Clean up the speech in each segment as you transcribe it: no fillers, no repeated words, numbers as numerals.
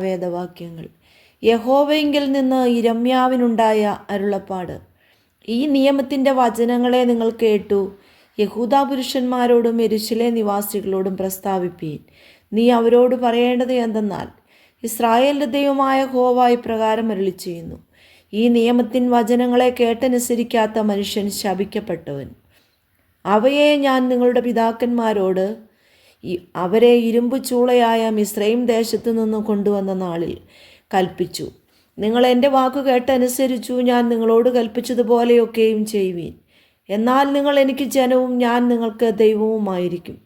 വേദവാക്യങ്ങൾ. യഹോവയിങ്കിൽ നിന്ന് യിരെമ്യാവിനുണ്ടായ അരുളപ്പാട്. ഈ നിയമത്തിൻ്റെ വചനങ്ങളെ നിങ്ങൾ കേട്ടു യഹൂദാ പുരുഷന്മാരോടും യെരൂശലേം നിവാസികളോടും പ്രസ്താവിപ്പീൻ. നീ അവരോട് പറയേണ്ടത് എന്തെന്നാൽ, ഇസ്രായേലിൻ്റെ ദൈവമായ യഹോവ ഇപ്രകാരം അരുളിച്ചെയ്യുന്നു, ഈ നിയമത്തിൻ വചനങ്ങളെ കേട്ടനുസരിക്കാത്ത മനുഷ്യൻ ശപിക്കപ്പെട്ടവൻ. അവയെ ഞാൻ നിങ്ങളുടെ പിതാക്കന്മാരോട് അവരെ ഇരുമ്പു ചൂളയായ മിസ്രയീം ദേശത്തു നിന്ന് കൊണ്ടുവന്ന നാളിൽ കൽപ്പിച്ചു. നിങ്ങൾ എൻ്റെ വാക്കു കേട്ടനുസരിച്ചു. ഞാൻ നിങ്ങളോട് കൽപ്പിച്ചതുപോലെയൊക്കെയും ചെയ്യുവീൻ. എന്നാൽ നിങ്ങൾ എനിക്ക് ജനവും ഞാൻ നിങ്ങൾക്ക് ദൈവവുമായിരിക്കും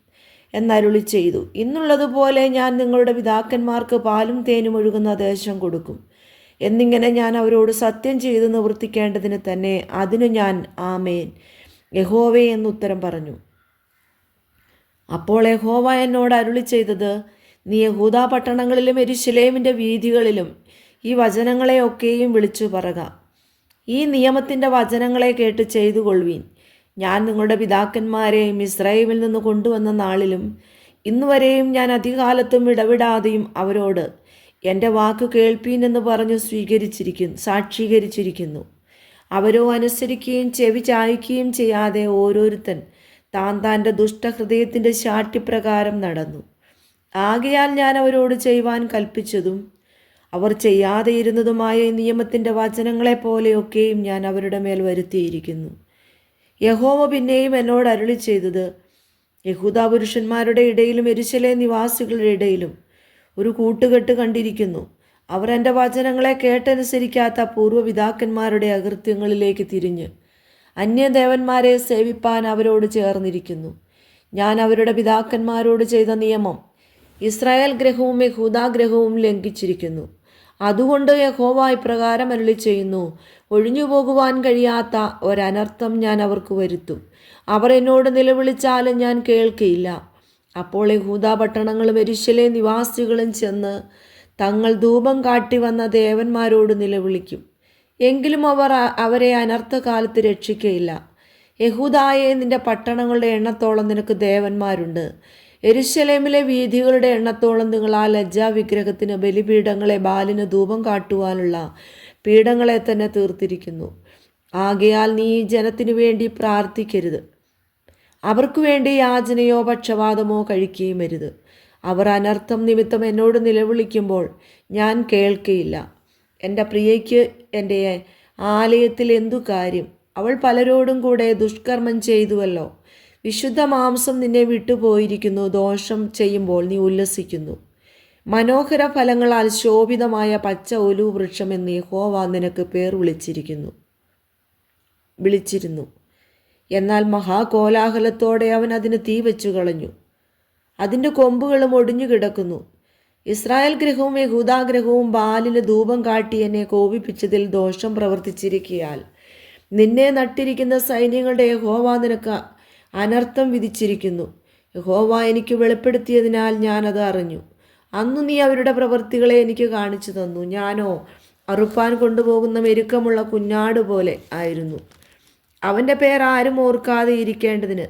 എന്നരുളി ചെയ്തു. ഇന്നുള്ളതുപോലെ ഞാൻ നിങ്ങളുടെ പിതാക്കന്മാർക്ക് പാലും തേനും ഒഴുകുന്ന ദേശം കൊടുക്കും എന്നിങ്ങനെ ഞാൻ അവരോട് സത്യം ചെയ്ത് നിവർത്തിക്കേണ്ടതിന് തന്നെ അതിനു ഞാൻ ആമേൻ യഹോവേ എന്നുത്തരം പറഞ്ഞു. അപ്പോൾ യഹോവ എന്നോട് അരുളി ചെയ്തത്, നീ യഹൂദാ പട്ടണങ്ങളിലും യെരൂശലേമിൻ്റെ വീഥികളിലും ഈ വചനങ്ങളെയൊക്കെയും വിളിച്ചു പറക. ഈ നിയമത്തിൻ്റെ വചനങ്ങളെ കേട്ട് ചെയ്തു കൊള്ളുവീൻ. ഞാൻ നിങ്ങളുടെ പിതാക്കന്മാരെ മിസ്രയീമിൽ നിന്ന് കൊണ്ടുവന്ന നാളിലും ഇന്നുവരെയും ഞാൻ അധികാലത്തും ഇടവിടാതെയും അവരോട് എൻ്റെ വാക്ക് കേൾപ്പീൻ എന്ന് പറഞ്ഞു സാക്ഷീകരിച്ചിരിക്കുന്നു. അവരോ അനുസരിക്കുകയും ചെവി ചായ്ക്കുകയും ചെയ്യാതെ ഓരോരുത്തൻ താൻ്റെ ദുഷ്ടഹൃദയത്തിൻ്റെ ശാഠ്യപ്രകാരം നടന്നു. ആകയാൽ ഞാൻ അവരോട് ചെയ്യുവാൻ കൽപ്പിച്ചതും അവർ ചെയ്യാതെ ഇരുന്നതുമായ നിയമത്തിൻ്റെ വചനങ്ങളെപ്പോലെയൊക്കെയും ഞാൻ അവരുടെ മേൽ വരുത്തിയിരിക്കുന്നു. യഹോവ പിന്നെയും എന്നോട് അരുളി ചെയ്തത്, യഹൂദാ പുരുഷന്മാരുടെ ഇടയിലും യെരൂശലേം നിവാസികളുടെ ഇടയിലും ഒരു കൂട്ടുകെട്ട് കണ്ടിരിക്കുന്നു. അവർ എൻ്റെ വചനങ്ങളെ കേട്ടനുസരിക്കാത്ത പൂർവ്വപിതാക്കന്മാരുടെ അകൃത്യങ്ങളിലേക്ക് തിരിഞ്ഞ് അന്യദേവന്മാരെ സേവിപ്പാൻ അവരോട് ചേർന്നിരിക്കുന്നു. ഞാൻ അവരുടെ പിതാക്കന്മാരോട് ചെയ്ത നിയമം ഇസ്രായേൽ ഗൃഹവും യഹൂദാ ഗൃഹവും ലംഘിച്ചിരിക്കുന്നു. അതുകൊണ്ട് യഹോവ ഇപ്രകാരം അരുളി ചെയ്യുന്നു, ഒഴിഞ്ഞു പോകുവാൻ കഴിയാത്ത ഒരനർത്ഥം ഞാൻ അവർക്ക് വരുത്തും. അവർ എന്നോട് നിലവിളിച്ചാലും ഞാൻ കേൾക്കയില്ല. അപ്പോൾ യഹൂദാ പട്ടണങ്ങളും യെരൂശലേം നിവാസികളും ചെന്ന് തങ്ങൾ ധൂപം കാട്ടിവന്ന ദേവന്മാരോട് നിലവിളിക്കും. എങ്കിലും അവർ അവരെ അനർത്ഥകാലത്ത് രക്ഷിക്കയില്ല. യഹൂദായെ, നിന്റെ പട്ടണങ്ങളുടെ എണ്ണത്തോളം നിനക്ക് ദേവന്മാരുണ്ട്. യെരൂശലേമിലെ വീഥികളുടെ എണ്ണത്തോളം നിങ്ങൾ ആ ലജ്ജാവിഗ്രഹത്തിന് ബലിപീഠങ്ങളെ, ബാലിന് ധൂപം കാട്ടുവാനുള്ള പീഠങ്ങളെ തന്നെ തീർത്തിരിക്കുന്നു. ആകയാൽ നീ ഈ ജനത്തിനു വേണ്ടി പ്രാർത്ഥിക്കരുത്, അവർക്ക് വേണ്ടി യാചനയോ പക്ഷവാദമോ കഴിക്കുകയും അരുത്. അവർ അനർത്ഥം നിമിത്തം എന്നോട് നിലവിളിക്കുമ്പോൾ ഞാൻ കേൾക്കയില്ല. എൻ്റെ പ്രിയയ്ക്ക് എൻ്റെ ആലയത്തിൽ എന്തു കാര്യം? അവൾ പലരോടും കൂടെ ദുഷ്കർമ്മം ചെയ്തുവല്ലോ. വിശുദ്ധ മാംസം നിന്നെ വിട്ടുപോയിരിക്കുന്നു. ദോഷം ചെയ്യുമ്പോൾ നീ ഉല്ലസിക്കുന്നു. മനോഹര ഫലങ്ങളാൽ ശോഭിതമായ പച്ച ഒലിവ് വൃക്ഷം എന്ന് യഹോവ നിനക്ക് പേർ വിളിച്ചിരുന്നു. എന്നാൽ മഹാകോലാഹലത്തോടെ അവൻ അതിന് തീ വെച്ചു കളഞ്ഞു. അതിൻ്റെ കൊമ്പുകളും ഒടിഞ്ഞു കിടക്കുന്നു. ഇസ്രായേൽ ഗൃഹവും യഹൂദാ ഗൃഹവും ബാലിന് ധൂപം കാട്ടി എന്നെ കോപിപ്പിച്ചതിൽ ദോഷം പ്രവർത്തിച്ചിരിക്കയാൽ നിന്നെ നട്ടിരിക്കുന്ന സൈന്യങ്ങളുടെ യഹോവ നിനക്ക് അനർത്ഥം വിധിച്ചിരിക്കുന്നു. യഹോവ എനിക്ക് വെളിപ്പെടുത്തിയതിനാൽ ഞാനത് അറിഞ്ഞു. അന്നു നീ അവരുടെ പ്രവൃത്തികളെ എനിക്ക് കാണിച്ചു തന്നു. ഞാനോ അറുപ്പാൻ കൊണ്ടുപോകുന്ന മെരുക്കമുള്ള കുഞ്ഞാട് പോലെ ആയിരുന്നു. അവൻ്റെ പേർ ആരും ഓർക്കാതെ ഇരിക്കേണ്ടതിന്